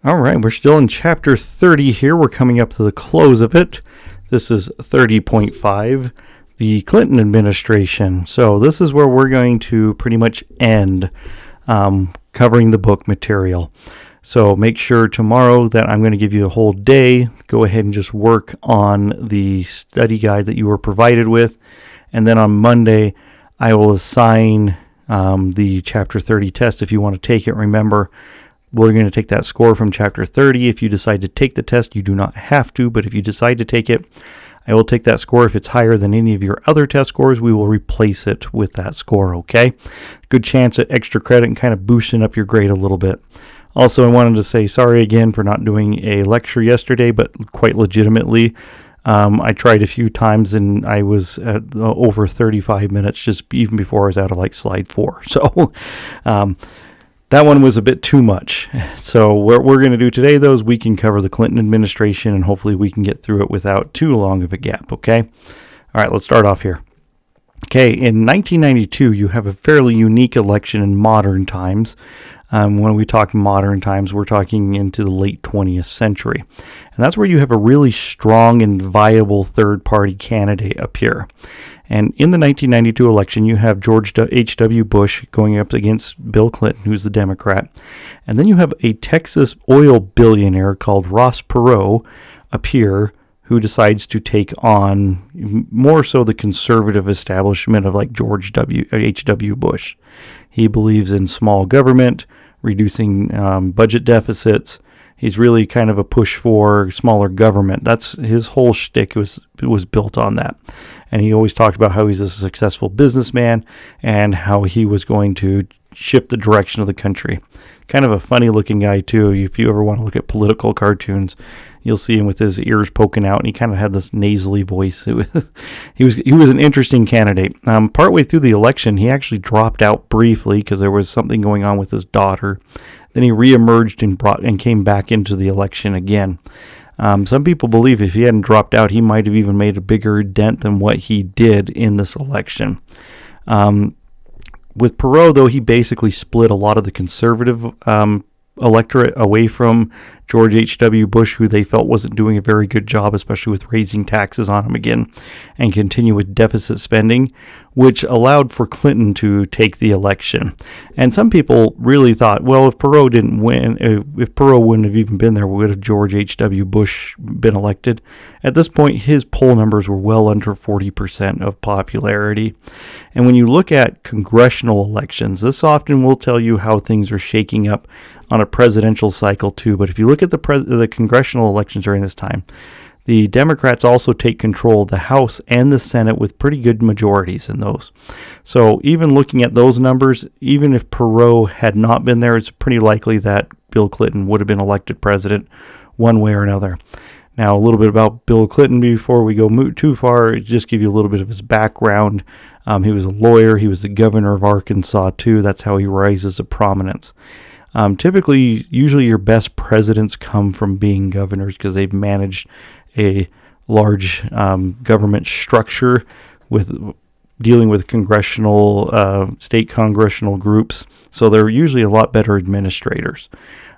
All right, we're still in chapter 30 here. We're coming up to the close of it. This is 30.5, the Clinton administration. So this is where we're going to pretty much end covering the book material. So make sure tomorrow that I'm going to give you a whole day. Go ahead and just work on the study guide that you were provided with. And then on Monday, I will assign the chapter 30 test if you want to take it. Remember, we're going to take that score from chapter 30. If you decide to take the test, you do not have to, but if you decide to take it, I will take that score. If it's higher than any of your other test scores, we will replace it with that score, okay? Good chance at extra credit and kind of boosting up your grade a little bit. Also, I wanted to say sorry again for not doing a lecture yesterday, but quite legitimately, I tried a few times and I was at over 35 minutes just even before I was out of like slide 4. So, that one was a bit too much. So what we're going to do today, though, is we can cover the Clinton administration, and hopefully we can get through it without too long of a gap, okay? All right, let's start off here. Okay, in 1992, you have a fairly unique election in modern times. When we talk modern times, we're talking into the late 20th century. And that's where you have a really strong and viable third-party candidate appear. And in the 1992 election, you have George H.W. Bush going up against Bill Clinton, who's the Democrat. And then you have a Texas oil billionaire called Ross Perot appear, who decides to take on more so the conservative establishment of like George H.W. Bush. He believes in small government, reducing budget deficits. He's really kind of a push for smaller government. That's his whole shtick was built on that. And he always talked about how he's a successful businessman and how he was going to shift the direction of the country. Kind of a funny looking guy too. If you ever want to look at political cartoons, you'll see him with his ears poking out, and he kind of had this nasally voice. He was an interesting candidate. Partway through the election, he actually dropped out briefly because there was something going on with his daughter. Then he reemerged and came back into the election again. Some people believe if he hadn't dropped out, he might have even made a bigger dent than what he did in this election. With Perot, though, he basically split a lot of the conservative electorate away from George H.W. Bush, who they felt wasn't doing a very good job, especially with raising taxes on him again and continue with deficit spending, which allowed for Clinton to take the election. And some people really thought, well, if Perot didn't win, if Perot wouldn't have even been there, would have George H.W. Bush been elected? At this point, his poll numbers were well under 40% of popularity. And when you look at congressional elections, this often will tell you how things are shaking up on a presidential cycle too. But if you look at the congressional elections during this time, the Democrats also take control of the House and the Senate with pretty good majorities in those. So even looking at those numbers, even if Perot had not been there, it's pretty likely that Bill Clinton would have been elected president one way or another. Now, a little bit about Bill Clinton before we go too far, just give you a little bit of his background. He was a lawyer. He was the governor of Arkansas too. That's how he rises to prominence. Typically, usually your best presidents come from being governors because they've managed a large government structure with dealing with state congressional groups. So they're usually a lot better administrators.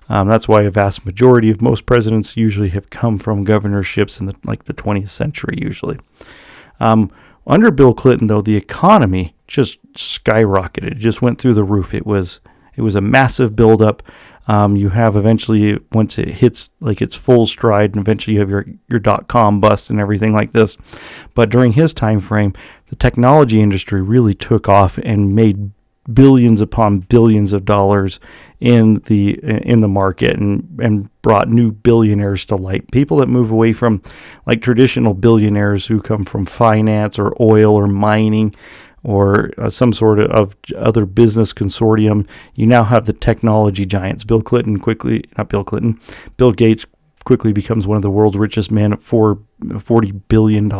That's why a vast majority of most presidents usually have come from governorships in the 20th century usually. Under Bill Clinton, though, the economy just skyrocketed. It just went through the roof. It was a massive buildup. You have eventually, once it hits like its full stride, and eventually you have your dot-com bust and everything like this. But during his time frame, the technology industry really took off and made billions upon billions of dollars in the market and brought new billionaires to light. People that move away from like traditional billionaires who come from finance or oil or mining or some sort of other business consortium. You now have the technology giants. Bill Gates quickly becomes one of the world's richest men at $40 billion.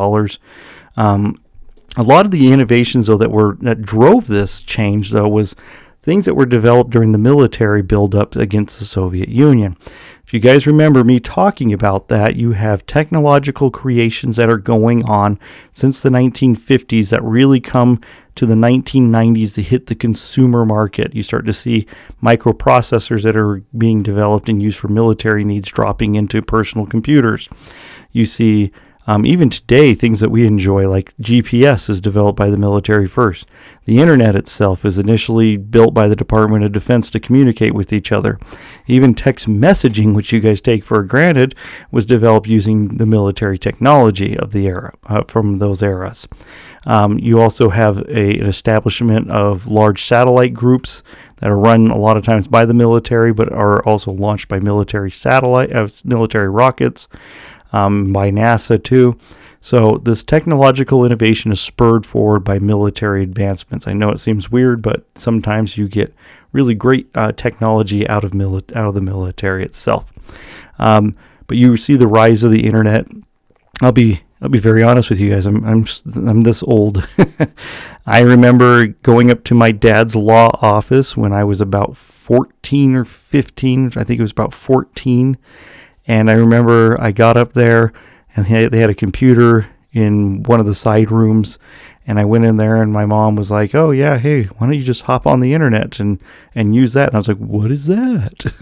A lot of the innovations, though, that drove this change, though, was things that were developed during the military buildup against the Soviet Union. If If you guys remember me talking about that, you have technological creations that are going on since the 1950s that really come to the 1990s to hit the consumer market. You start to see microprocessors that are being developed and used for military needs dropping into personal computers. You see even today, things that we enjoy, like GPS, is developed by the military first. The internet itself is initially built by the Department of Defense to communicate with each other. Even text messaging, which you guys take for granted, was developed using the military technology of the era, from those eras. You also have an establishment of large satellite groups that are run a lot of times by the military, but are also launched by military rockets. By NASA too. So this technological innovation is spurred forward by military advancements. I know it seems weird, but sometimes you get really great technology out of the military itself. But you see the rise of the internet. I'll be very honest with you guys. I'm this old. I remember going up to my dad's law office when I was about 14 or 15. I think it was about 14. And I remember I got up there, and they had a computer in one of the side rooms, and I went in there, and my mom was like, "Oh yeah, hey, why don't you just hop on the internet and use that?" And I was like, "What is that?"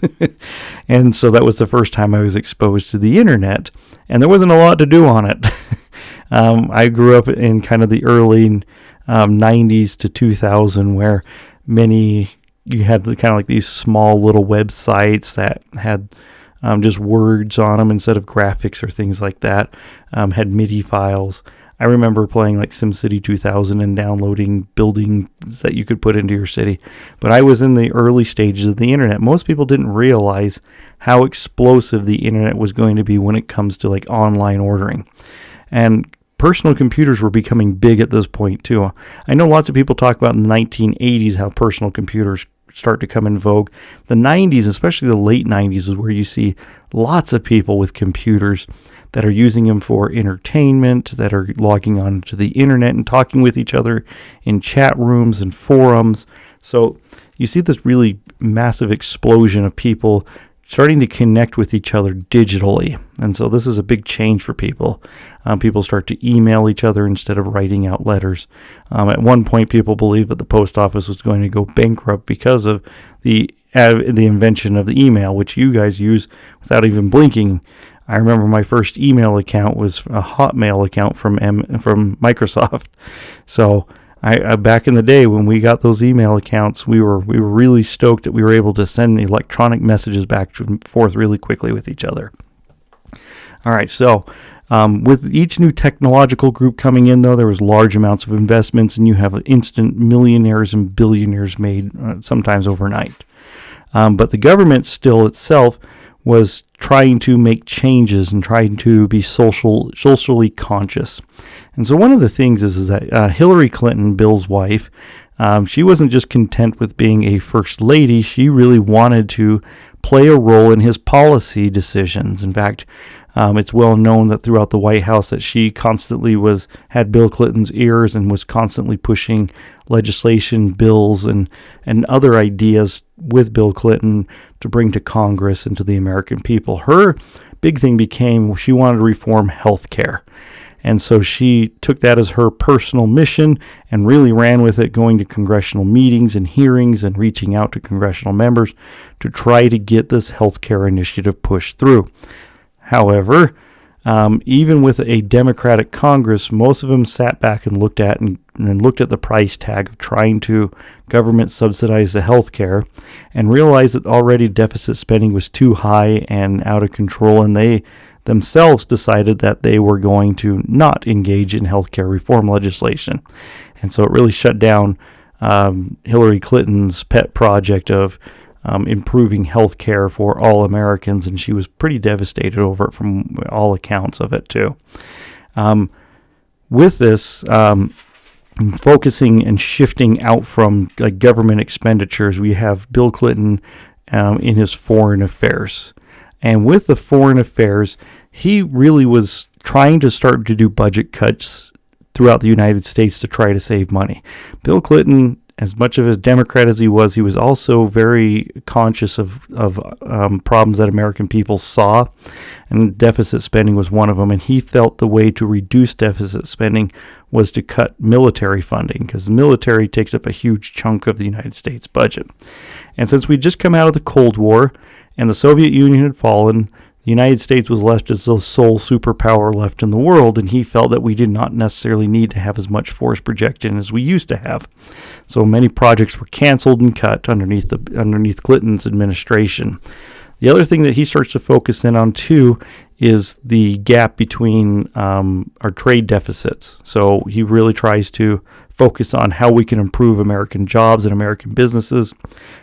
And so that was the first time I was exposed to the internet, and there wasn't a lot to do on it. I grew up in kind of the early 90s to 2000, where you had kind of like these small little websites that had just words on them instead of graphics or things like that, had MIDI files. I remember playing like SimCity 2000 and downloading buildings that you could put into your city. But I was in the early stages of the internet. Most people didn't realize how explosive the internet was going to be when it comes to like online ordering. And personal computers were becoming big at this point too. I know lots of people talk about in the 1980s how personal computers start to come in vogue. The 90s, especially the late 90s, is where you see lots of people with computers that are using them for entertainment, that are logging on to the internet and talking with each other in chat rooms and forums. So you see this really massive explosion of people starting to connect with each other digitally. And so this is a big change for people. People start to email each other instead of writing out letters. At one point, people believed that the post office was going to go bankrupt because of the invention of the email, which you guys use without even blinking. I remember my first email account was a Hotmail account from Microsoft. So I back in the day when we got those email accounts, we were really stoked that we were able to send electronic messages back and forth really quickly with each other. All right, so with each new technological group coming in, though, there was large amounts of investments, and you have instant millionaires and billionaires made sometimes overnight. But the government still itself was trying to make changes and trying to be socially conscious. And so one of the things is that Hillary Clinton, Bill's wife, she wasn't just content with being a first lady. She really wanted to play a role in his policy decisions. In fact, it's well known that throughout the White House that she constantly had Bill Clinton's ears and was constantly pushing legislation, bills, and other ideas with Bill Clinton to bring to Congress and to the American people. Her big thing became she wanted to reform health care. And so she took that as her personal mission and really ran with it, going to congressional meetings and hearings and reaching out to congressional members to try to get this healthcare initiative pushed through. However, even with a Democratic Congress, most of them sat back and looked at the price tag of trying to government subsidize the healthcare and realized that already deficit spending was too high and out of control, and they themselves decided that they were going to not engage in healthcare reform legislation. And so it really shut down Hillary Clinton's pet project of improving healthcare for all Americans, and she was pretty devastated over it from all accounts of it too. With this, focusing and shifting out from government expenditures, we have Bill Clinton in his foreign affairs. And with the foreign affairs, he really was trying to start to do budget cuts throughout the United States to try to save money. Bill Clinton as much of a Democrat as he was also very conscious of problems that American people saw, and deficit spending was one of them. And he felt the way to reduce deficit spending was to cut military funding, because the military takes up a huge chunk of the United States budget. And since we'd just come out of the Cold War and the Soviet Union had fallen, the United States was left as the sole superpower left in the world, and he felt that we did not necessarily need to have as much force projection as we used to have. So many projects were canceled and cut underneath Clinton's administration. The other thing that he starts to focus in on too is the gap between our trade deficits. So he really tries to focus on how we can improve American jobs and American businesses.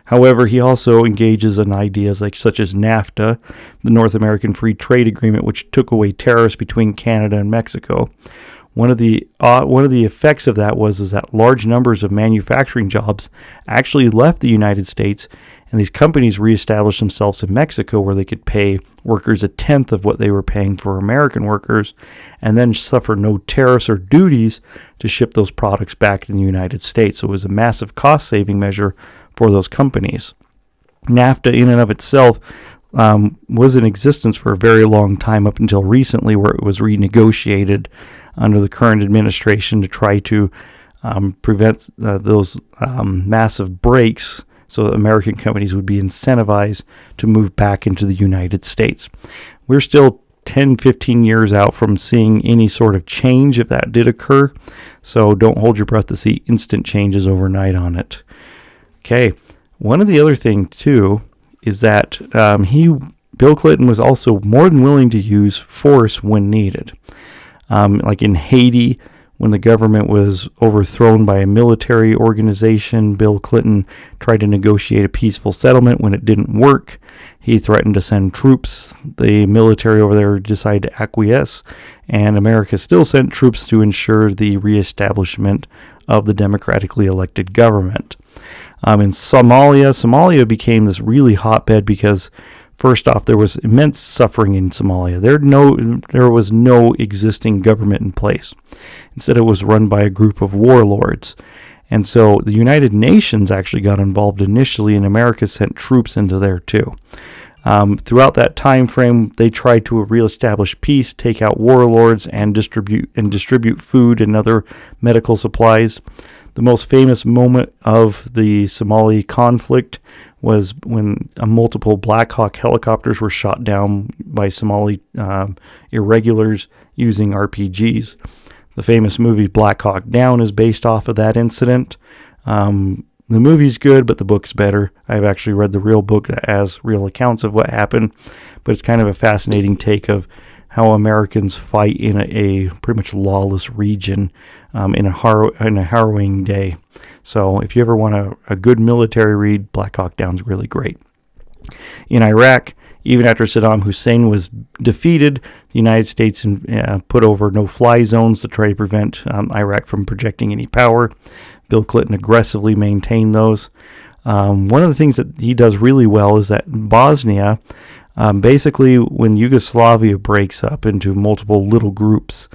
However, he also engages in ideas such as NAFTA, the North American Free Trade Agreement, which took away tariffs between Canada and Mexico. One of the effects of that was that large numbers of manufacturing jobs actually left the United States, and these companies reestablished themselves in Mexico, where they could pay workers a tenth of what they were paying for American workers, and then suffer no tariffs or duties to ship those products back in the United States. So it was a massive cost-saving measure for those companies. NAFTA, in and of itself, was in existence for a very long time, up until recently, where it was renegotiated under the current administration to try to prevent those massive breaks, so American companies would be incentivized to move back into the United States. We're still 10, 15 years out from seeing any sort of change if that did occur, so don't hold your breath to see instant changes overnight on it. Okay, one of the other things too is that Bill Clinton was also more than willing to use force when needed. Like in Haiti, when the government was overthrown by a military organization, Bill Clinton tried to negotiate a peaceful settlement. When it didn't work, he threatened to send troops. The military over there decided to acquiesce, and America still sent troops to ensure the reestablishment of the democratically elected government. In Somalia became this really hotbed because, first off, there was immense suffering in Somalia. There was no existing government in place. Instead, it was run by a group of warlords. And so the United Nations actually got involved initially, and America sent troops into there too. Throughout that time frame, they tried to reestablish peace, take out warlords, and distribute food and other medical supplies. The most famous moment of the Somali conflict was when multiple Black Hawk helicopters were shot down by Somali irregulars using RPGs. The famous movie Black Hawk Down is based off of that incident. The movie's good, but the book's better. I've actually read the real book that has real accounts of what happened, but it's kind of a fascinating take of how Americans fight in a pretty much lawless region in a harrowing day. So if you ever want a good military read, Black Hawk Down's really great. In Iraq, even after Saddam Hussein was defeated, the United States put over no-fly zones to try to prevent Iraq from projecting any power. Bill Clinton aggressively maintained those. One of the things that he does really well is that Bosnia, basically when Yugoslavia breaks up into multiple little groups,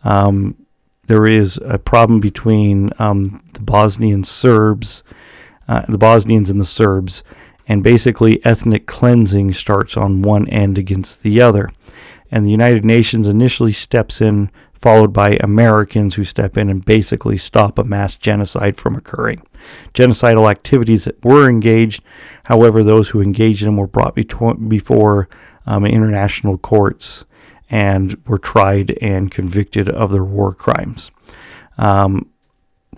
there is a problem between the Bosnian Serbs, the Bosnians and the Serbs, and basically ethnic cleansing starts on one end against the other. And the United Nations initially steps in, followed by Americans who step in and basically stop a mass genocide from occurring. Genocidal activities that were engaged, however, those who engaged in them were brought before international courts and were tried and convicted of their war crimes.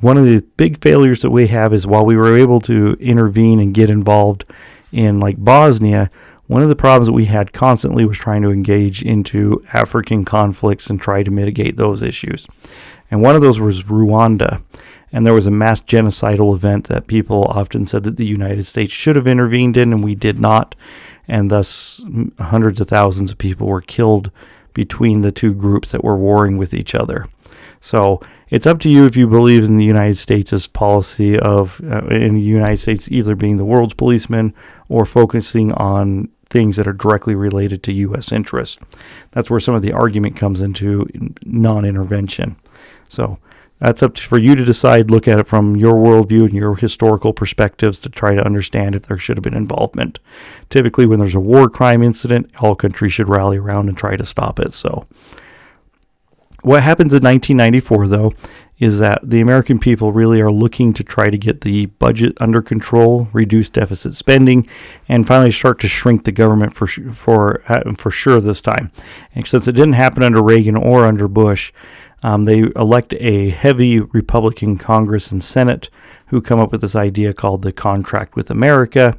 One of the big failures that we have is while we were able to intervene and get involved in like Bosnia, one of the problems that we had constantly was trying to engage into African conflicts and try to mitigate those issues. And one of those was Rwanda. And there was a mass genocidal event that people often said that the United States should have intervened in, and we did not. And thus hundreds of thousands of people were killed between the two groups that were warring with each other. So it's up to you if you believe in the United States' policy of, in the United States either being the world's policeman or focusing on things that are directly related to U.S. interests. That's where some of the argument comes into non-intervention. So That's up for you to decide. Look at it from your worldview and your historical perspectives to try to understand if there should have been involvement. Typically, when there's a war crime incident, all countries should rally around and try to stop it. So, what happens in 1994, though, is that the American people really are looking to try to get the budget under control, reduce deficit spending, and finally start to shrink the government for sure this time. And since it didn't happen under Reagan or under Bush, they elect a heavy Republican Congress and Senate who come up with this idea called the Contract with America,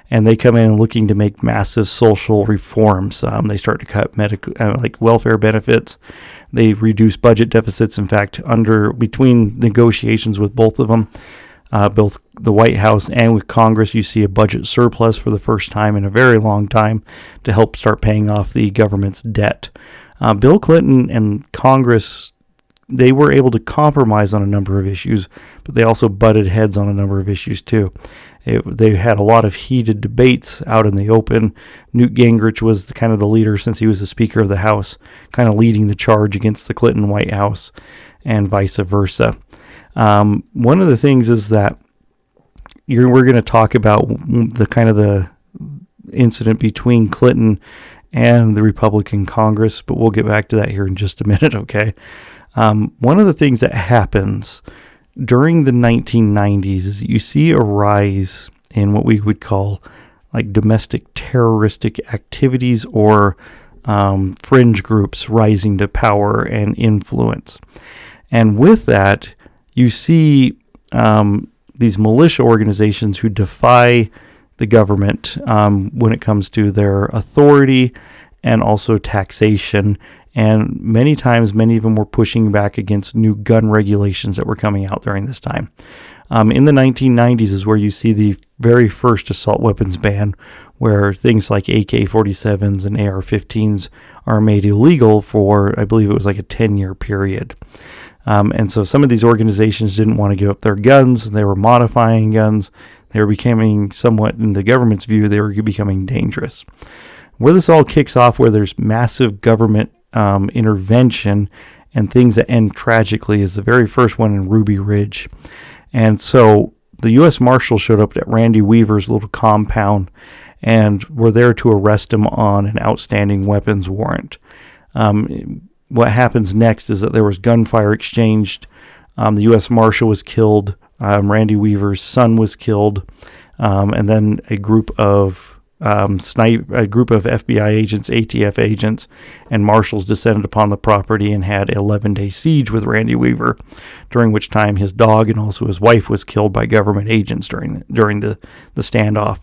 and they come in looking to make massive social reforms. They start to cut welfare benefits. They reduce budget deficits. In fact, between negotiations with both of them, both the White House and with Congress, you see a budget surplus for the first time in a very long time to help start paying off the government's debt. Bill Clinton and Congress, they were able to compromise on a number of issues, but they also butted heads on a number of issues too. They had a lot of heated debates out in the open. Newt Gingrich was kind of the leader since he was the Speaker of the House, kind of leading the charge against the Clinton White House and vice versa. One of the things is that we're going to talk about the incident between Clinton and the Republican Congress, but we'll get back to that here in just a minute, okay? One of the things that happens during the 1990s is you see a rise in what we would call like domestic terroristic activities or fringe groups rising to power and influence. And with that, you see these militia organizations who defy the government when it comes to their authority and also taxation. And many times, many of them were pushing back against new gun regulations that were coming out during this time. In the 1990s is where you see the very first assault weapons ban, where things like AK-47s and AR-15s are made illegal for, I believe it was like a 10-year period. And so some of these organizations didn't want to give up their guns. They were modifying guns. They were becoming somewhat, in the government's view, they were becoming dangerous. Where this all kicks off, where there's massive government intervention and things that end tragically, is the very first one in Ruby Ridge. And so the U.S. Marshals showed up at Randy Weaver's little compound and were there to arrest him on an outstanding weapons warrant. What happens next is that there was gunfire exchanged. The U.S. Marshal was killed. Randy Weaver's son was killed. And then a group of FBI agents, ATF agents, and marshals descended upon the property and had an 11-day siege with Randy Weaver, during which time his dog and also his wife was killed by government agents during the standoff.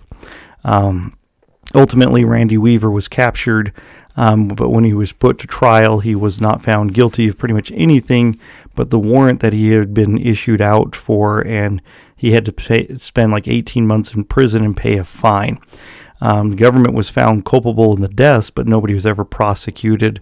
Ultimately, Randy Weaver was captured, but when he was put to trial, he was not found guilty of pretty much anything but the warrant that he had been issued out for, and he had to spend like 18 months in prison and pay a fine. The government was found culpable in the deaths, but nobody was ever prosecuted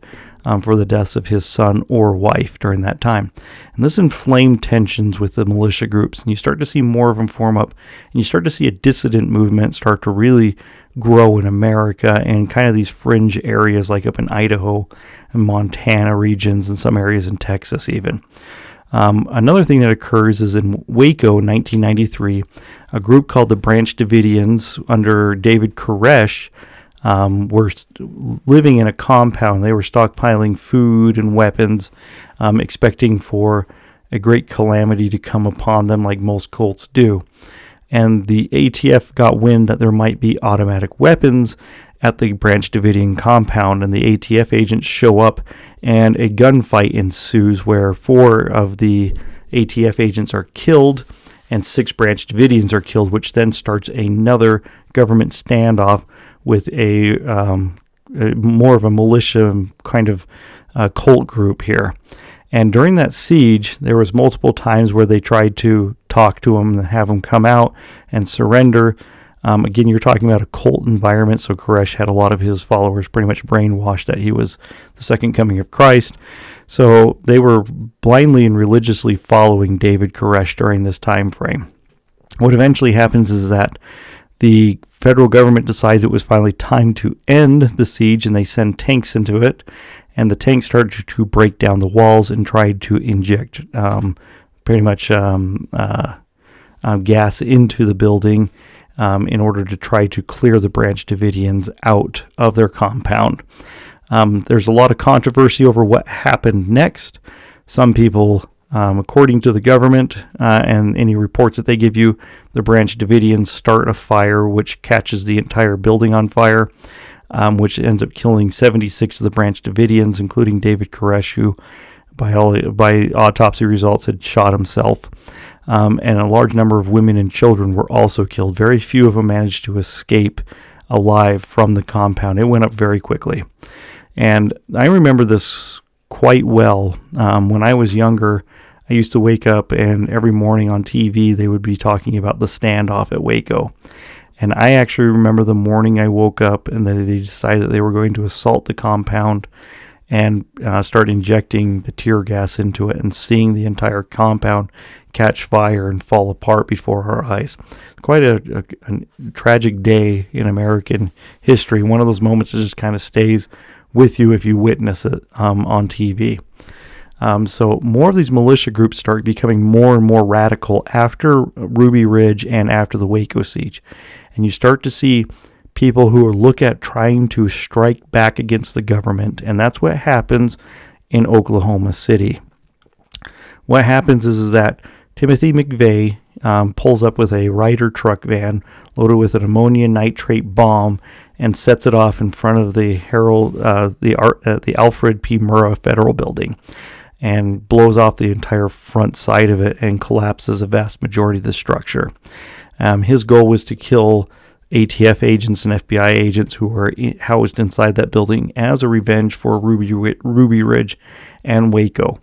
for the deaths of his son or wife during that time. And this inflamed tensions with the militia groups, and you start to see more of them form up, and you start to see a dissident movement start to really grow in America and kind of these fringe areas like up in Idaho and Montana regions and some areas in Texas even. Another thing that occurs is in Waco in 1993, a group called the Branch Davidians under David Koresh were living in a compound. They were stockpiling food and weapons, expecting for a great calamity to come upon them like most cults do. And the ATF got wind that there might be automatic weapons at the Branch Davidian compound, and the ATF agents show up, and a gunfight ensues where 4 of the ATF agents are killed and 6 Branch Davidians are killed, which then starts another government standoff with a more of a militia kind of cult group here. And during that siege, there was multiple times where they tried to talk to him and have him come out and surrender. Again, you're talking about a cult environment, so Koresh had a lot of his followers pretty much brainwashed that he was the second coming of Christ. So they were blindly and religiously following David Koresh during this time frame. What eventually happens is that the federal government decides it was finally time to end the siege, and they send tanks into it, and the tanks started to break down the walls and tried to inject pretty much gas into the building in order to try to clear the Branch Davidians out of their compound. There's a lot of controversy over what happened next. Some people, according to the government and any reports that they give you, the Branch Davidians start a fire which catches the entire building on fire, which ends up killing 76 of the Branch Davidians, including David Koresh, who by autopsy results had shot himself. And a large number of women and children were also killed. Very few of them managed to escape alive from the compound. It went up very quickly. And I remember this quite well. When I was younger, I used to wake up and every morning on TV they would be talking about the standoff at Waco. And I actually remember the morning I woke up and they decided that they were going to assault the compound and start injecting the tear gas into it, and seeing the entire compound catch fire and fall apart before our eyes. Quite a tragic day in American history. One of those moments that just kind of stays with you if you witness it on TV. So more of these militia groups start becoming more and more radical after Ruby Ridge and after the Waco siege. And you start to see people who look at trying to strike back against the government, and that's what happens in Oklahoma City. What happens is that Timothy McVeigh pulls up with a Ryder truck van loaded with an ammonia nitrate bomb and sets it off in front of the Alfred P. Murrah Federal Building, and blows off the entire front side of it and collapses a vast majority of the structure. His goal was to kill ATF agents and FBI agents who were housed inside that building as a revenge for Ruby Ridge and Waco.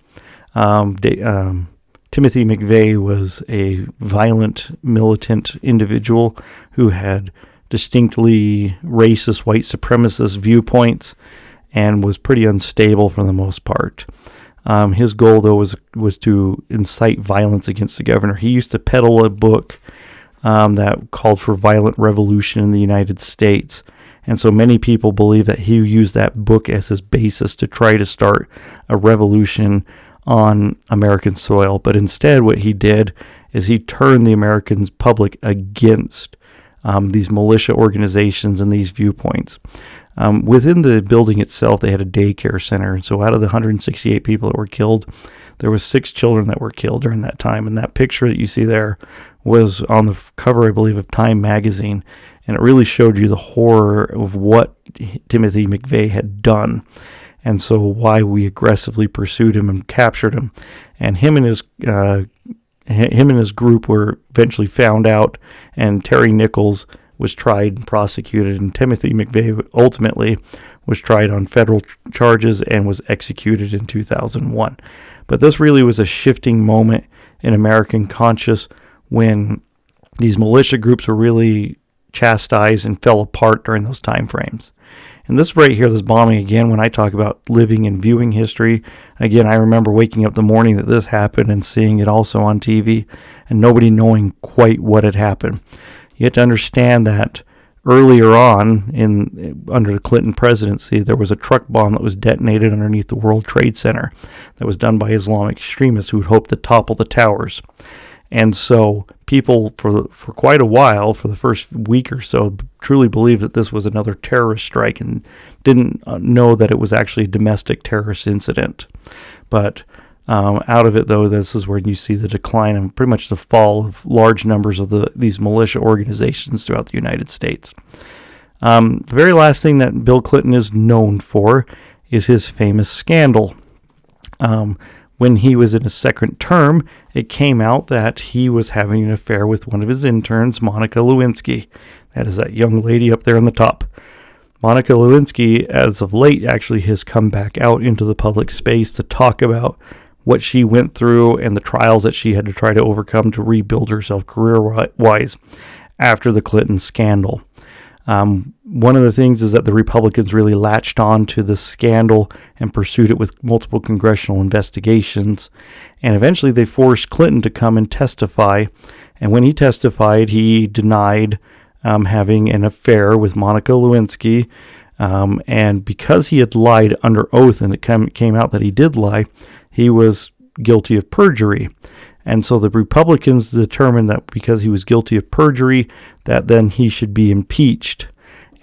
Timothy McVeigh was a violent, militant individual who had distinctly racist, white supremacist viewpoints and was pretty unstable for the most part. His goal, though, was to incite violence against the governor. He used to peddle a book that called for violent revolution in the United States. And so many people believe that he used that book as his basis to try to start a revolution on American soil. But instead, what he did is he turned the American public against these militia organizations and these viewpoints. Within the building itself, they had a daycare center. And so out of the 168 people that were killed, there was 6 children that were killed during that time. And that picture that you see there was on the cover, I believe, of Time magazine. And it really showed you the horror of what Timothy McVeigh had done. And so why we aggressively pursued him and captured him. And him and his group were eventually found out, and Terry Nichols was tried and prosecuted, and Timothy McVeigh ultimately was tried on federal charges and was executed in 2001. But this really was a shifting moment in American conscience when these militia groups were really chastised and fell apart during those time frames. And this right here, this bombing, again, when I talk about living and viewing history, again, I remember waking up the morning that this happened and seeing it also on TV and nobody knowing quite what had happened. You have to understand that earlier on, under the Clinton presidency, there was a truck bomb that was detonated underneath the World Trade Center that was done by Islamic extremists who had hoped to topple the towers. And so people, for quite a while, for the first week or so, truly believed that this was another terrorist strike and didn't know that it was actually a domestic terrorist incident. But out of it, though, this is where you see the decline and pretty much the fall of large numbers of these militia organizations throughout the United States. The very last thing that Bill Clinton is known for is his famous scandal. When he was in his second term, it came out that he was having an affair with one of his interns, Monica Lewinsky. That is that young lady up there on the top. Monica Lewinsky, as of late, actually has come back out into the public space to talk about what she went through and the trials that she had to try to overcome to rebuild herself career-wise after the Clinton scandal. One of the things is that the Republicans really latched on to this scandal and pursued it with multiple congressional investigations. And eventually they forced Clinton to come and testify. And when he testified, he denied having an affair with Monica Lewinsky. And because he had lied under oath and it came out that he did lie, he was guilty of perjury. And so the Republicans determined that because he was guilty of perjury, that then he should be impeached.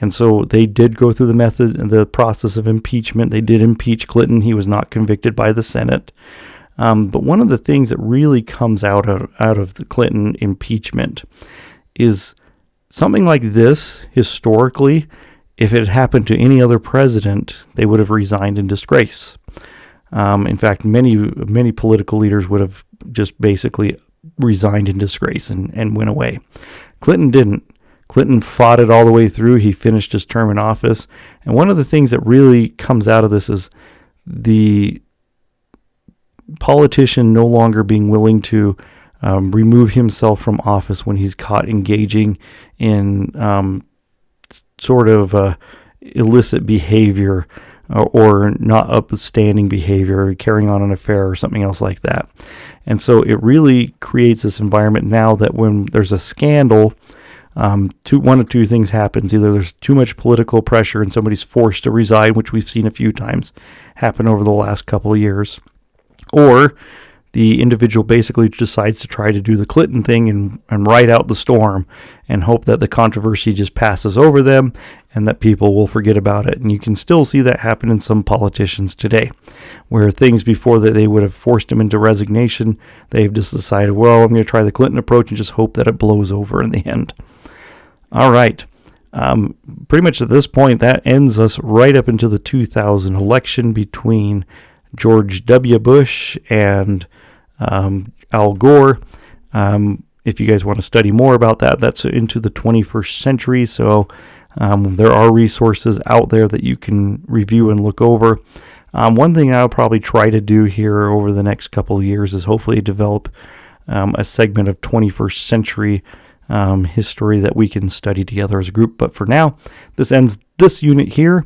And so they did go through the process of impeachment. They did impeach Clinton. He was not convicted by the Senate. But one of the things that really comes out of the Clinton impeachment is something like this. Historically, if it had happened to any other president, they would have resigned in disgrace. In fact, many political leaders would have just basically resigned in disgrace and went away. Clinton didn't. Clinton fought it all the way through. He finished his term in office. And one of the things that really comes out of this is the politician no longer being willing to remove himself from office when he's caught engaging in sort of illicit behavior or not upstanding behavior, carrying on an affair or something else like that. And so it really creates this environment now that when there's a scandal, one of two things happens. Either there's too much political pressure and somebody's forced to resign, which we've seen a few times happen over the last couple of years, or the individual basically decides to try to do the Clinton thing and ride out the storm and hope that the controversy just passes over them and that people will forget about it. And you can still see that happen in some politicians today, where things before that they would have forced them into resignation, they've just decided, well, I'm going to try the Clinton approach and just hope that it blows over in the end. All right. Pretty much at this point, that ends us right up into the 2000 election between George W. Bush and Al Gore. If you guys want to study more about that, that's into the 21st century. So there are resources out there that you can review and look over. One thing I'll probably try to do here over the next couple of years is hopefully develop a segment of 21st century history that we can study together as a group. But for now, this ends this unit here.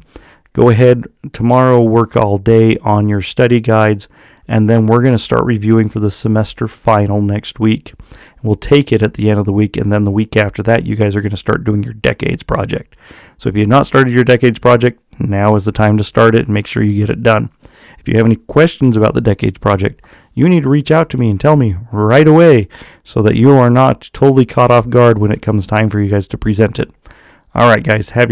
Go ahead tomorrow, work all day on your study guides, and then we're going to start reviewing for the semester final next week. We'll take it at the end of the week, and then the week after that, you guys are going to start doing your decades project. So if you have not started your decades project, now is the time to start it and make sure you get it done. If you have any questions about the decades project, you need to reach out to me and tell me right away so that you are not totally caught off guard when it comes time for you guys to present it. All right, guys, have your